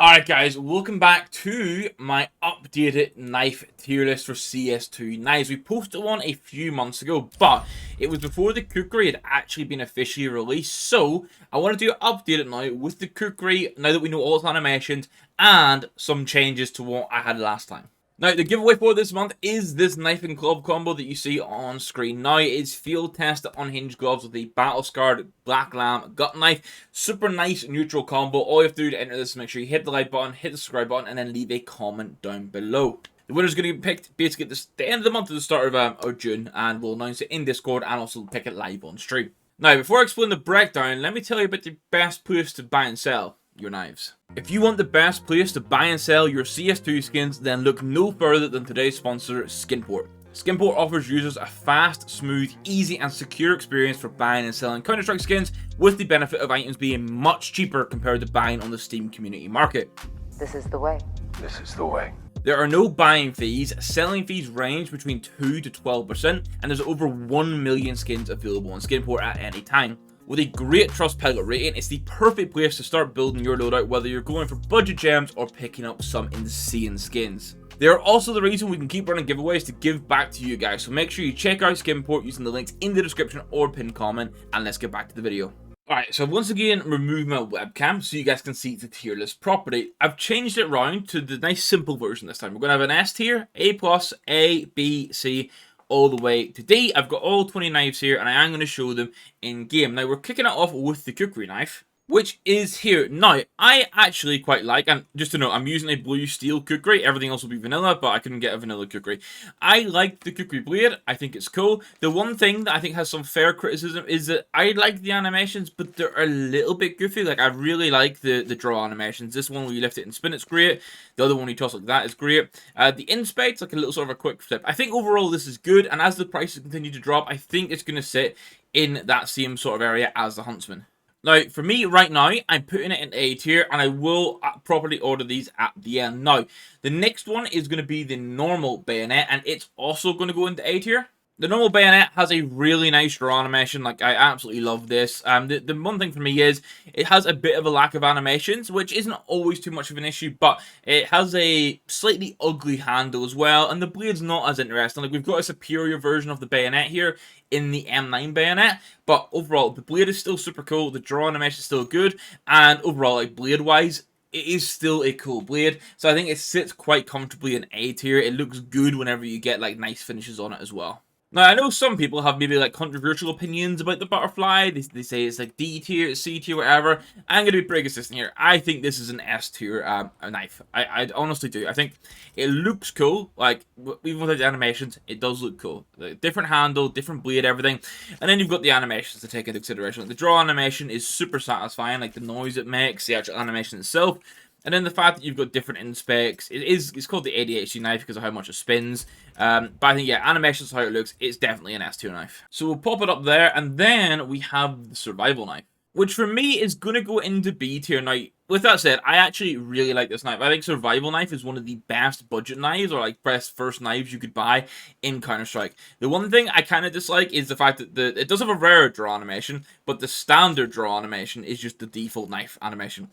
Alright guys, welcome back to my updated knife tier list for CS2 knives. We posted one a few months ago, but it was before the Kurki had actually been officially released. So, I wanted to update it now with the Kurki, now that we know all its animations, and some changes to what I had last time. Now, the giveaway for this month is this knife and glove combo that you see on screen. Now, it's field tested unhinged gloves with a battle-scarred black lamb gut knife. Super nice neutral combo. All you have to do to enter this is make sure you hit the like button, hit the subscribe button, and then leave a comment down below. The winner is going to be picked basically at the end of the month, at the start of June, and we'll announce it in Discord and also pick it live on stream. Now, before I explain the breakdown, let me tell you about the best place to buy and sell your knives. If you want the best place to buy and sell your CS2 skins, then look no further than today's sponsor, Skinport. Skinport offers users a fast, smooth, easy and secure experience for buying and selling counterstrike skins, with the benefit of items being much cheaper compared to buying on the Steam community market. This is the way. This is the way. There are no buying fees, selling fees range between 2 to 12%, and there's over 1 million skins available on Skinport at any time. With a great Trustpilot rating, it's the perfect place to start building your loadout, whether you're going for budget gems or picking up some insane skins. They are also the reason we can keep running giveaways to give back to you guys, so make sure you check out Skinport using the links in the description or pinned comment, and let's get back to the video. Alright, so I've once again removed my webcam so you guys can see the tier list properly. I've changed it around to the nice simple version this time. We're going to have an S tier, A+, A, B, C, all the way to D. I've got all 20 knives here, and I am going to show them in game. Now, we're kicking it off with the Kurki knife, which is here. Now, I actually quite like, and just to note, I'm using a blue steel Kurki. Everything else will be vanilla, but I couldn't get a vanilla Kurki. I like the Kurki blade. I think it's cool. The one thing that I think has some fair criticism is that I like the animations, but they're a little bit goofy. Like, I really like the draw animations. This one where you lift it and spin, it's great. The other one you toss like that is great. The inspect's like a little sort of a quick flip. I think overall this is good, and as the prices continue to drop, I think it's going to sit in that same sort of area as the Huntsman. Now, for me, right now, I'm putting it in A tier, and I will properly order these at the end. Now, the next one is going to be the normal bayonet, and it's also going to go into A tier. The normal bayonet has a really nice draw animation. Like, I absolutely love this. The one thing for me is it has a bit of a lack of animations, which isn't always too much of an issue, but it has a slightly ugly handle as well, and the blade's not as interesting. Like, we've got a superior version of the bayonet here in the M9 bayonet, but overall, the blade is still super cool, the draw animation is still good, and overall, like, blade-wise, it is still a cool blade, so I think it sits quite comfortably in A tier. It looks good whenever you get, like, nice finishes on it as well. Now, I know some people have maybe, like, controversial opinions about the butterfly. They say it's, like, D tier, C tier, whatever. I'm going to be pretty consistent here. I think this is an S tier knife. I honestly do. I think it looks cool. Like, even without the animations, it does look cool. Like, different handle, different blade, everything. And then you've got the animations to take into consideration. Like, the draw animation is super satisfying. Like, the noise it makes, the actual animation itself. And then the fact that you've got different inspecs, it's called the ADHD knife because of how much it spins. But I think, yeah, animations, how it looks, it's definitely an S tier knife. So we'll pop it up there, and then we have the survival knife, which for me is going to go into B tier. Now, with that said, I actually really like this knife. I think survival knife is one of the best budget knives, or like best first knives you could buy in Counter-Strike. The one thing I kind of dislike is the fact that it does have a rare draw animation, but the standard draw animation is just the default knife animation.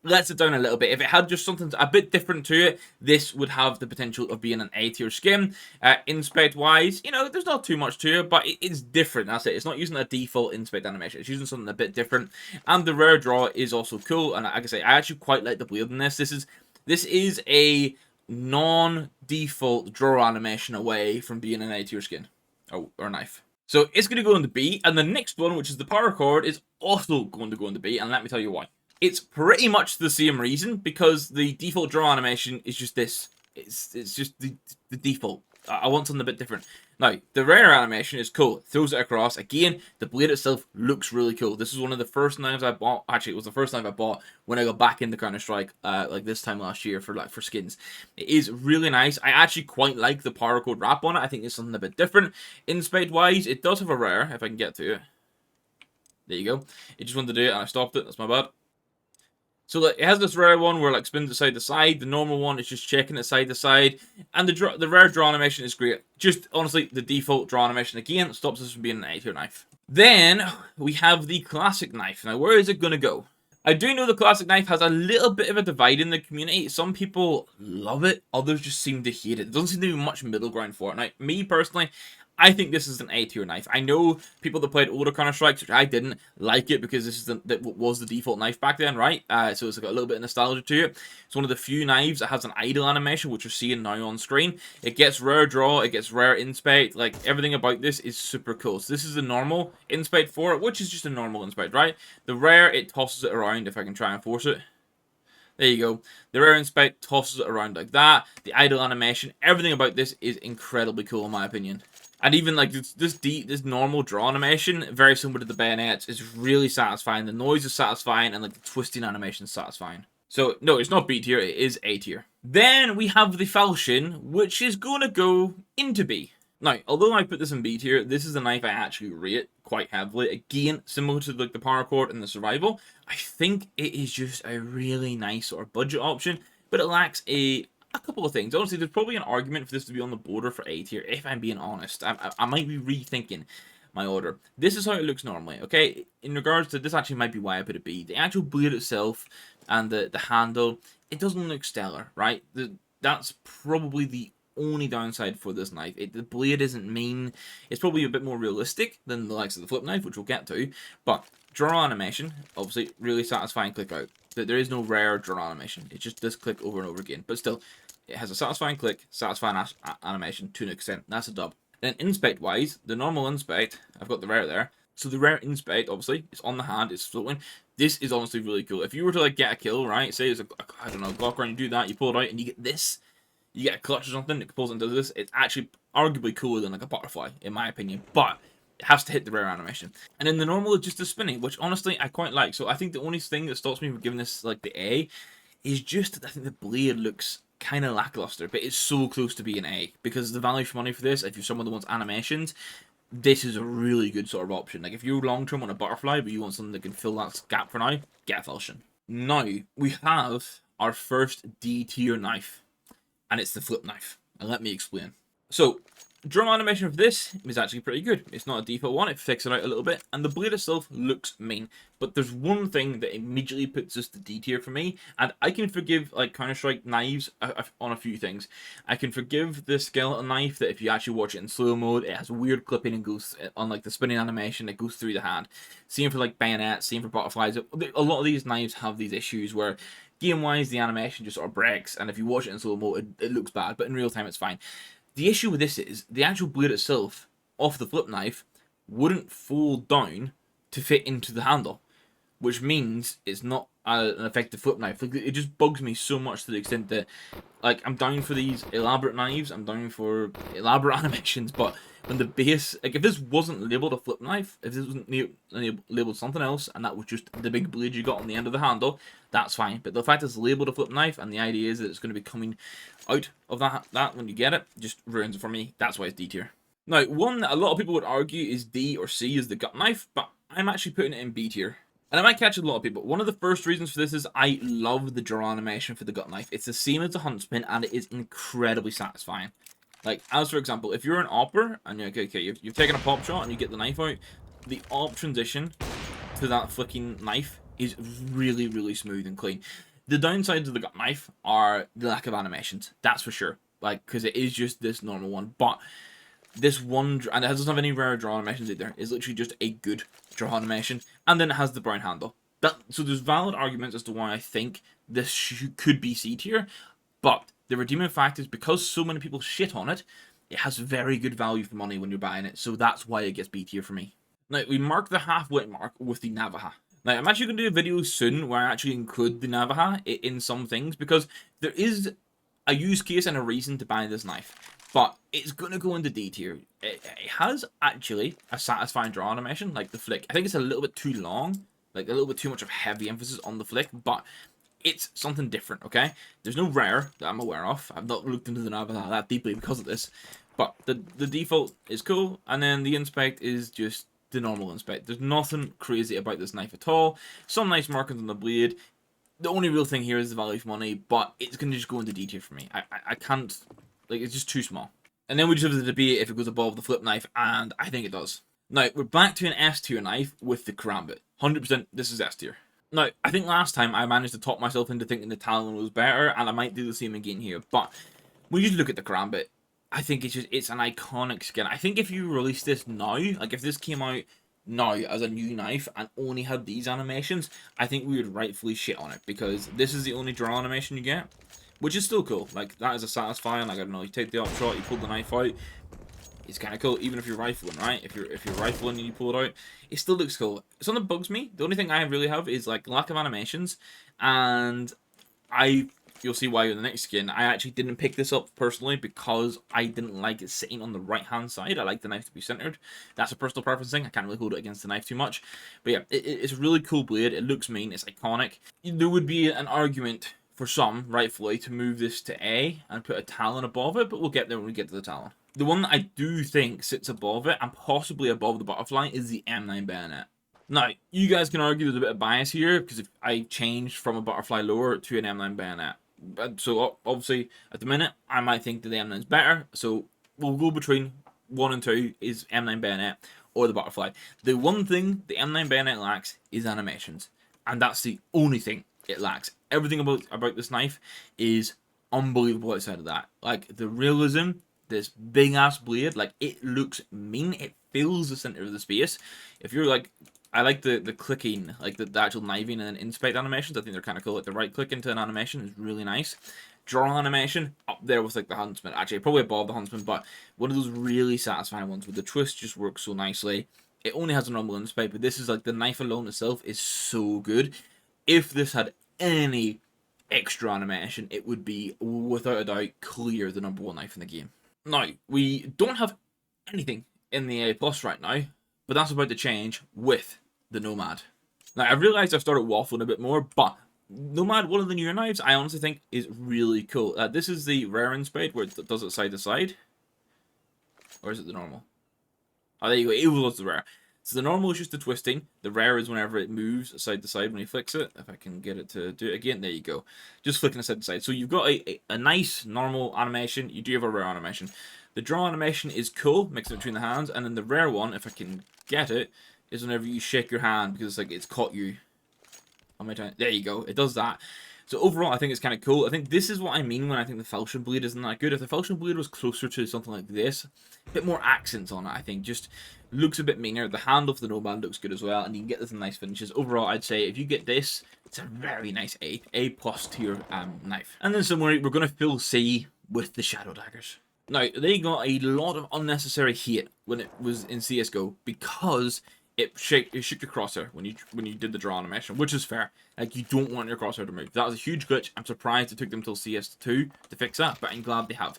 Lets it down a little bit. If it had just something a bit different to it, this would have the potential of being an A tier skin. Inspect wise, you know, there's not too much to it, but it's different. That's it. It's not using a default inspect animation. It's using something a bit different. And the rare draw is also cool. And like I say, I actually quite like the blade in this. This is a non-default draw animation away from being an A tier skin or knife. So it's going to go into B, and the next one, which is the paracord, is also going to go into B, and let me tell you why. It's pretty much the same reason, because the default draw animation is just this. It's just the default. I want something a bit different. Now, the rare animation is cool. It throws it across. Again, the blade itself looks really cool. This is one of the first knives I bought. Actually, it was the first knife I bought when I got back into Counter-Strike, like this time last year for skins. It is really nice. I actually quite like the paracord wrap on it. I think it's something a bit different. Inspect-wise, it does have a rare, if I can get to it. There you go. It just wanted to do it, and I stopped it. That's my bad. So like, it has this rare one where like spins it side to side. The normal one is just checking it side to side. And the rare draw animation is great. Just honestly, the default draw animation again stops us from being an A tier knife. Then we have the classic knife. Now, where is it going to go? I do know the classic knife has a little bit of a divide in the community. Some people love it, others just seem to hate it. There doesn't seem to be much middle ground for it. Now, me personally, I think this is an A tier knife. I know people that played older Counter-Strikes, which I didn't, like it because this is that was the default knife back then, right? So it's got a little bit of nostalgia to it. It's one of the few knives that has an idle animation, which you're seeing now on screen. It gets rare draw, it gets rare inspect, like everything about this is super cool. So this is the normal inspect for it, which is just a normal inspect, right? The rare, it tosses it around if I can try and force it. There you go. The rare inspect tosses it around like that. The idle animation, everything about this is incredibly cool in my opinion. And even like this normal draw animation, very similar to the bayonets, is really satisfying. The noise is satisfying, and like the twisting animation is satisfying. So no, it's not B tier, it is A tier. Then we have the Falin, which is gonna go into B. Now, although I put this in B tier, this is a knife I actually rate quite heavily. Again, similar to like the paracord and the survival, I think it is just a really nice sort of budget option, but it lacks a couple of things. Honestly, there's probably an argument for this to be on the border for A tier, if I'm being honest. I might be rethinking my order. This is how it looks normally, okay? In regards to this, actually might be why I put a B. The actual blade itself and the handle, it doesn't look stellar, right? That's probably the only downside for this knife. The blade isn't mean. It's probably a bit more realistic than the likes of the flip knife, which we'll get to. But draw animation, obviously, really satisfying click out. There is no rare draw animation. It's just this click over and over again. But still, it has a satisfying click, satisfying animation to an extent. That's a dub. Then inspect wise, the normal inspect, I've got the rare there. So the rare inspect, obviously, it's on the hand, it's floating. This is honestly really cool. If you were to like get a kill, right? Say it's I don't know, Glock round, you do that, you pull it out, and you get this. You get a clutch or something, it pulls into this. It's actually arguably cooler than like a butterfly, in my opinion. But it has to hit the rare animation. And then the normal is just the spinning, which honestly I quite like. So I think the only thing that stops me from giving this like the A is just I think the blade looks kind of lackluster, but it's so close to being A because the value for money for this, if you're someone that wants animations, this is a really good sort of option. Like if you're long term on a butterfly, but you want something that can fill that gap for now, get a Falin. Now we have our first D tier knife, and it's the flip knife. And let me explain. So drum animation for this is actually pretty good. It's not a default one, it fixes it out a little bit, and the blade itself looks mean. But there's one thing that immediately puts this to D tier for me, and I can forgive like Counter-Strike knives on a few things. I can forgive the skeleton knife that if you actually watch it in slow mode, it has weird clipping and goes on like the spinning animation that goes through the hand. Same for like bayonets, same for butterflies. A lot of these knives have these issues where game-wise the animation just sort of breaks, and if you watch it in slow mode, it looks bad, but in real time it's fine. The issue with this is the actual blade itself off the flip knife wouldn't fold down to fit into the handle, which means it's not an effective flip knife. Like, it just bugs me so much to the extent that, like, I'm down for these elaborate knives, I'm down for elaborate animations, but when the base, like, if this wasn't labeled a flip knife, if this wasn't labeled something else, and that was just the big blade you got on the end of the handle, that's fine. But the fact it's labeled a flip knife, and the idea is that it's going to be coming out of that when you get it, just ruins it for me. That's why it's D tier. Now, one that a lot of people would argue is D or C is the gut knife, but I'm actually putting it in B tier. And I might catch a lot of people. One of the first reasons for this is I love the draw animation for the gut knife. It's the same as the Huntsman, and it is incredibly satisfying. Like, as for example, if you're an opper, and you're okay, you've taken a pop shot and you get the knife out, the op transition to that flicking knife is really, really smooth and clean. The downsides of the gut knife are the lack of animations, that's for sure. Like, because it is just this normal one, but this one, and it doesn't have any rare draw animations either. It's literally just a good draw animation, and then it has the brown handle. So there's valid arguments as to why I think this could be C tier, but the redeeming fact is because so many people shit on it, it has very good value for money when you're buying it, so that's why it gets B tier for me. Now, we mark the halfway mark with the Navaja. Now, I'm actually going to do a video soon where I actually include the Navaja in some things, because there is a use case and a reason to buy this knife. But it's going to go into D tier. It has actually a satisfying draw animation, like the flick. I think it's a little bit too long, like a little bit too much of heavy emphasis on the flick, but it's something different, okay? There's no rare that I'm aware of. I've not looked into the Navaja that deeply because of this, but the default is cool, and then the inspect is just the normal inspect. There's nothing crazy about this knife at all. Some nice markings on the blade. The only real thing here is the value for money, but it's going to just go into D tier for me. I can't... Like, it's just too small. And then we just have the debate if it goes above the flip knife, and I think it does. Now, we're back to an S tier knife with the karambit. 100% this is S tier. Now, I think last time I managed to talk myself into thinking the Talon was better, and I might do the same again here, but when you look at the Karambit, I think it's an iconic skin. I think if you release this now, like if this came out now as a new knife and only had these animations, I think we would rightfully shit on it, because this is the only draw animation you get, which is still cool. Like, that is a satisfying, like, I don't know, you take the upshot, you pull the knife out, it's kind of cool, even if you're rifling, right? If you're rifling and you pull it out, it still looks cool. Something that bugs me, the only thing I really have is, like, lack of animations, and you'll see why in the next skin, I actually didn't pick this up personally because I didn't like it sitting on the right-hand side. I like the knife to be centered. That's a personal preference thing. I can't really hold it against the knife too much. But yeah, it's a really cool blade. It looks mean. It's iconic. There would be an argument for some, rightfully, to move this to A and put a Talon above it, but we'll get there when we get to the Talon. The one that I do think sits above it, and possibly above the butterfly, is the M9 bayonet. Now, you guys can argue there's a bit of bias here, because if I changed from a butterfly lower to an M9 bayonet. So, obviously, at the minute, I might think that the M9 is better, so we'll go between 1 and 2 is M9 bayonet or the butterfly. The one thing the M9 bayonet lacks is animations, and that's the only thing it lacks. Everything about this knife is unbelievable outside of that. Like, the realism, this big ass blade, like, it looks mean. It fills the center of the space. If you're like, I like the clicking, like the actual kniving and inspect animations. I think they're kind of cool. Like the right click into an animation is really nice. Draw animation up there with like the Huntsman. Actually, probably above the Huntsman, but one of those really satisfying ones where the twist just works so nicely. It only has a normal inspect, but this is like the knife alone itself is so good. If this had any extra animation, it would be without a doubt clear the #1 knife in the game. Now, we don't have anything in the A+ right now, but that's about to change with the Nomad. Now, I realized I've started waffling a bit more, but Nomad, one of the newer knives, I honestly think is really cool. This is the rare inspect where it does it side to side. Or is it the normal? Oh, there you go. It was the rare. So the normal is just the twisting. The rare is whenever it moves side to side when he flicks it. If I can get it to do it again. There you go. Just flicking it side to side. So you've got a nice normal animation. You do have a rare animation. The draw animation is cool, mixing it between the hands. And then the rare one, if I can get it, is whenever you shake your hand because it's like it's caught you. How many times? There you go. It does that. So overall, I think it's kind of cool. I think this is what I mean when I think the falchion blade isn't that good. If the falchion blade was closer to something like this, a bit more accents on it, I think. Just looks a bit meaner. The handle for the Nomad looks good as well, and you can get this in nice finishes. Overall, I'd say if you get this, it's a very nice A+ tier knife. And then somewhere we're going to full C with the Shadow Daggers. Now, they got a lot of unnecessary hate when it was in CSGO because it shook your crosshair when you did the draw animation, which is fair. Like, you don't want your crosshair to move. That was a huge glitch. I'm surprised it took them till CS2 to fix that, but I'm glad they have.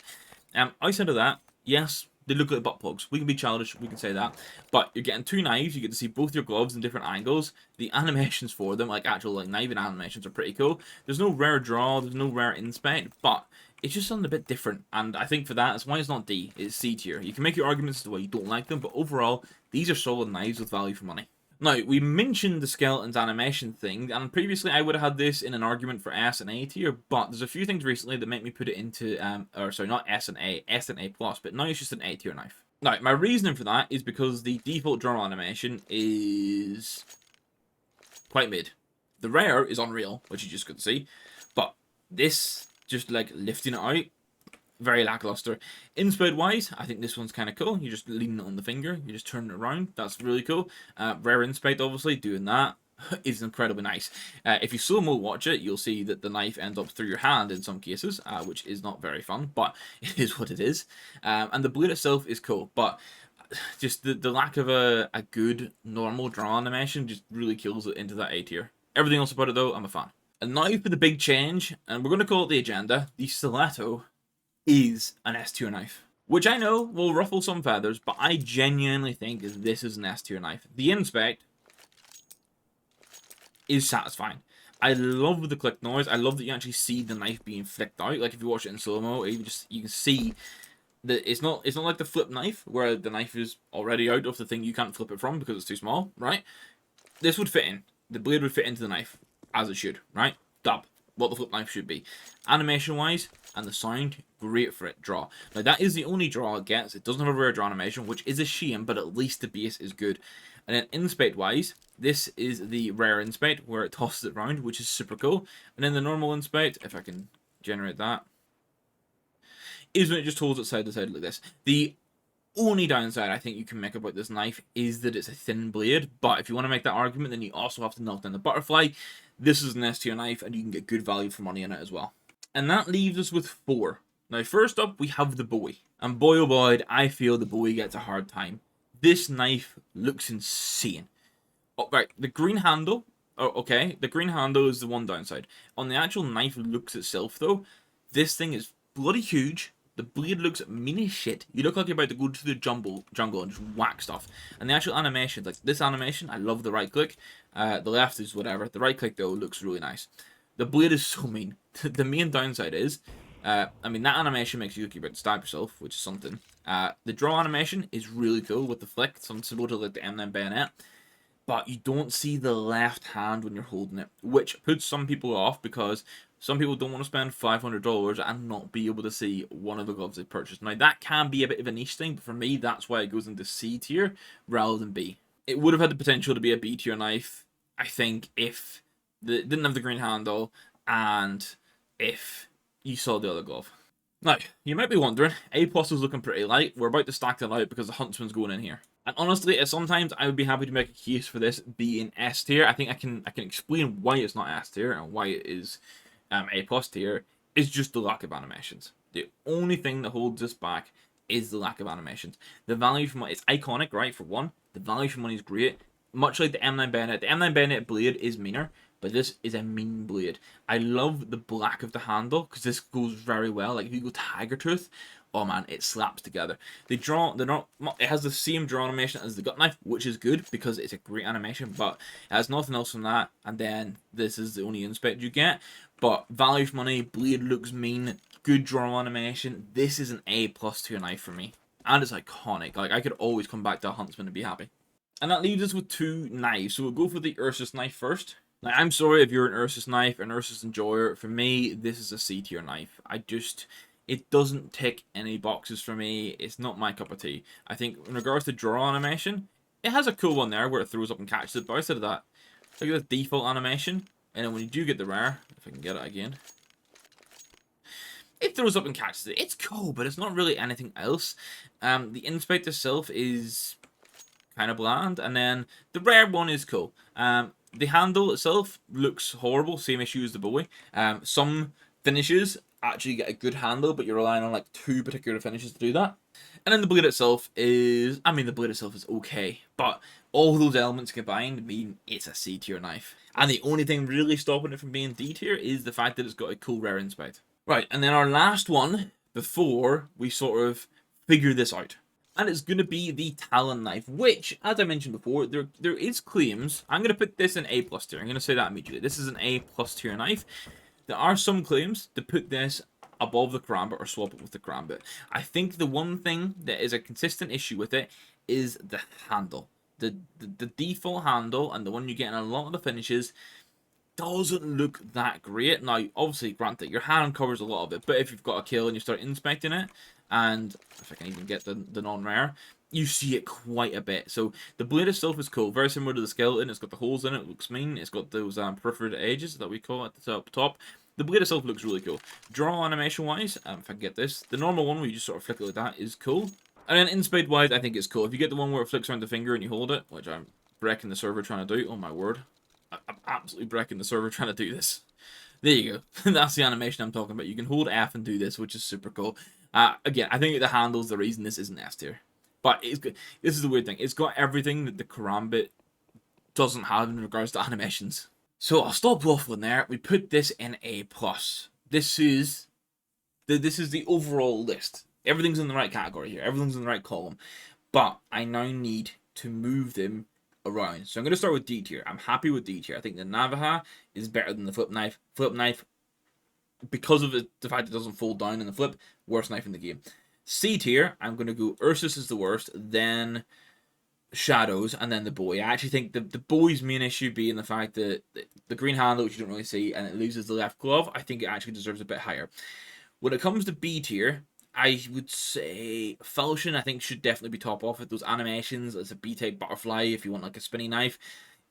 Outside of that, yes, they look like butt plugs. We can be childish, we can say that. But you're getting two knives, you get to see both your gloves in different angles. The animations for them, like actual like kniving animations, are pretty cool. There's no rare draw, there's no rare inspect, but it's just something a bit different, and I think for that, that's why it's not D, it's C tier. You can make your arguments as to why you don't like them, but overall, these are solid knives with value for money. Now, we mentioned the skeleton's animation thing, and previously I would have had this in an argument for S and A tier, but there's a few things recently that make me put it into, or sorry, not S and A, S and A+, but now it's just an A tier knife. Now, my reasoning for that is because the default draw animation is quite mid. The rare is unreal, which you just could see, but this, just like lifting it out, very lackluster. Inspect wise, I think this one's kind of cool. You're just leaning it on the finger, you just turn it around. That's really cool. Rare inspect, obviously, doing that is incredibly nice. If you slow-mo watch it, you'll see that the knife ends up through your hand in some cases, which is not very fun, but it is what it is. And the blade itself is cool, but just the lack of a good normal draw animation just really kills it into that A tier. Everything else about it, though, I'm a fan. And now for the big change, and we're going to call it the agenda. The stiletto is an S tier knife, which I know will ruffle some feathers, but I genuinely think this is an S tier knife. The inspect is satisfying. I love the click noise. I love that you actually see the knife being flicked out. Like if you watch it in slow-mo, you can see that it's not like the flip knife where the knife is already out of the thing you can't flip it from because it's too small, right? This would fit in. The blade would fit into the knife as it should, right? Dub. What the flip knife should be. Animation wise and the sound, great for it. Draw. Now that is the only draw it gets. It doesn't have a rare draw animation, which is a shame, but at least the base is good. And then inspect wise, this is the rare inspect where it tosses it around, which is super cool. And then the normal inspect, if I can generate that, is when it just holds it side to side like this. The only downside I think you can make about this knife is that it's a thin blade, but if you want to make that argument, then you also have to knock down the butterfly. This is an S tier knife, and you can get good value for money in it as well. And that leaves us with 4. Now, first up, we have the Boid. And boy oh boy, I feel the Boid gets a hard time. This knife looks insane. Oh, right, the green handle, oh, okay, the green handle is the one downside. On the actual knife looks itself, though, this thing is bloody huge. The blade looks mean as shit. You look like you're about to go to the jungle and just whack stuff. And the actual animation, like this animation, I love the right click. The left is whatever. The right click, though, looks really nice. The blade is so mean. The main downside is, I mean, that animation makes you look like you're about to stab yourself, which is something. The draw animation is really cool with the flick. Something similar to like the M9 bayonet. But you don't see the left hand when you're holding it, which puts some people off because some people don't want to spend $500 and not be able to see one of the gloves they purchased. Now, that can be a bit of a niche thing, but for me, that's why it goes into C tier rather than B. It would have had the potential to be a B tier knife, I think, if it didn't have the green handle and if you saw the other glove. Now, you might be wondering, A+ is looking pretty light. We're about to stack that out because the Huntsman's going in here. And honestly, sometimes I would be happy to make a case for this being S tier. I think I can explain why it's not S tier and why it is A+ tier. Is just the lack of animations. The only thing that holds this back is the lack of animations. The value for money, it's iconic, right? For one, the value for money is great. Much like the M9 bayonet. The M9 bayonet blade is meaner, but this is a mean blade. I love the black of the handle because this goes very well. Like if you go Tiger Tooth, oh man, it slaps together. It has the same draw animation as the gut knife, which is good because it's a great animation, but it has nothing else from that. And then this is the only inspect you get. But value for money, blade looks mean, good draw animation. This is an A+ tier knife for me, and it's iconic. Like I could always come back to a Huntsman and be happy. And that leaves us with 2 knives. So we'll go for the Ursus knife first. Now, I'm sorry if you're an Ursus knife, an Ursus enjoyer. For me, this is a C tier knife. It doesn't tick any boxes for me. It's not my cup of tea. I think in regards to draw animation, it has a cool one there where it throws up and catches it. But outside of that, look at the default animation. And then when you do get the rare, if I can get it again, it throws up and catches it. It's cool, but it's not really anything else. The inspect itself is kind of bland, and then the rare one is cool. The handle itself looks horrible, same issue as the Boid. Some finishes actually get a good handle, but you're relying on like 2 particular finishes to do that. And then the blade itself is, the blade itself is okay, but all those elements combined mean it's a C tier knife. And the only thing really stopping it from being D tier is the fact that it's got a cool rare inspect. Right, and then our last one before we sort of figure this out. And it's going to be the Talon knife, which, as I mentioned before, there is claims. I'm going to put this in A+ tier. I'm going to say that immediately. This is an A+ tier knife. There are some claims to put this above the karambit or swap it with the karambit. I think the one thing that is a consistent issue with it is the handle. The default handle and the one you get in a lot of the finishes doesn't look that great. Now, obviously, granted, your hand covers a lot of it, but if you've got a kill and you start inspecting it, and if I can even get the non-rare, you see it quite a bit. So the blade itself is cool, very similar to the skeleton. It's got the holes in it, looks mean. It's got those perforated edges that we call at the top. The blade itself looks really cool. Draw animation wise, if I can get this, the normal one where you just sort of flick it like that is cool. And then inspect wise, I think it's cool. If you get the one where it flicks around the finger and you hold it, which I'm wrecking the server trying to do, oh my word. I'm absolutely wrecking the server trying to do this. There you go. That's the animation I'm talking about. You can hold F and do this, which is super cool. Again, I think the handle's the reason this isn't S tier. But it's good. This is the weird thing. It's got everything that the karambit doesn't have in regards to animations. So I'll stop waffling there. We put this in A+. This is the overall list. Everything's in the right category here. Everything's in the right column. But I now need to move them around. So I'm going to start with D tier. I'm happy with D tier. I think the Navaja is better than the flip knife. Flip knife, because of the fact it doesn't fold down in the flip, worst knife in the game. C tier, I'm going to go Ursus is the worst, then Shadows, and then the Boid. I actually think the Boid's main issue being the fact that the green handle, which you don't really see, and it loses the left glove, I think it actually deserves a bit higher. When it comes to B tier, I would say Falcon, I think, should definitely be top off with those animations. As a B-type butterfly, if you want like a spinning knife,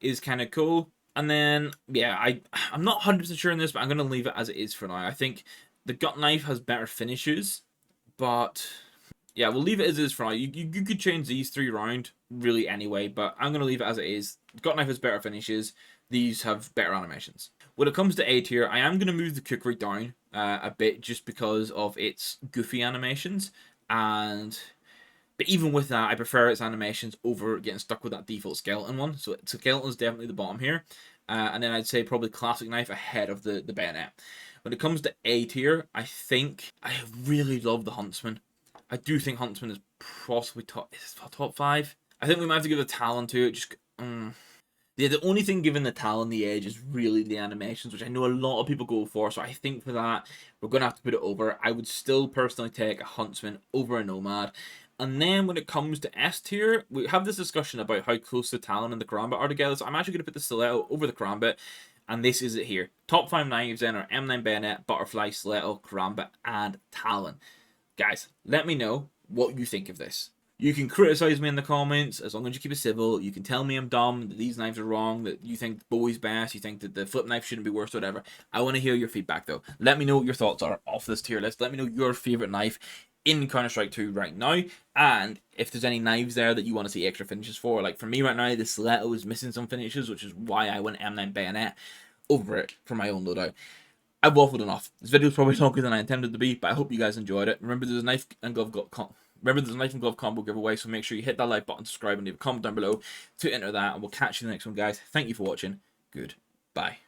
is kind of cool. And then, yeah, I'm not 100% sure on this, but I'm going to leave it as it is for now. I think the gut knife has better finishes, but yeah, we'll leave it as it is for now. You could change these 3 around really anyway, but I'm going to leave it as it is. The gut knife has better finishes. These have better animations. When it comes to A tier, I am going to move the cookery down a bit just because of its goofy animations. But even with that, I prefer its animations over getting stuck with that default skeleton one. So skeleton's definitely the bottom here. And then I'd say probably classic knife ahead of the bayonet. When it comes to A tier, I think I really love the Huntsman. I do think Huntsman is possibly top 5. I think we might have to give the Talon to it. Yeah, the only thing giving the Talon the edge is really the animations, which I know a lot of people go for. So I think for that, we're going to have to put it over. I would still personally take a Huntsman over a Nomad. And then when it comes to S tier, we have this discussion about how close the Talon and the Karambit are together. So I'm actually going to put the Stiletto over the Karambit. And this is it here. Top 5 knives then are M9 Bayonet, Butterfly, Stiletto, Karambit, and Talon. Guys, let me know what you think of this. You can criticize me in the comments, as long as you keep it civil. You can tell me I'm dumb, that these knives are wrong, that you think Boid's best, you think that the flip knife shouldn't be worse, whatever. I want to hear your feedback, though. Let me know what your thoughts are off this tier list. Let me know your favorite knife in Counter-Strike 2 right now, and if there's any knives there that you want to see extra finishes for. Like, for me right now, the Stiletto is missing some finishes, which is why I went M9 Bayonet over it for my own loadout. I've waffled enough. This video is probably longer than I intended to be, but I hope you guys enjoyed it. Remember, there's a knife and glove combo giveaway, so make sure you hit that like button, subscribe, and leave a comment down below to enter that, and we'll catch you in the next one, guys. Thank you for watching. Goodbye.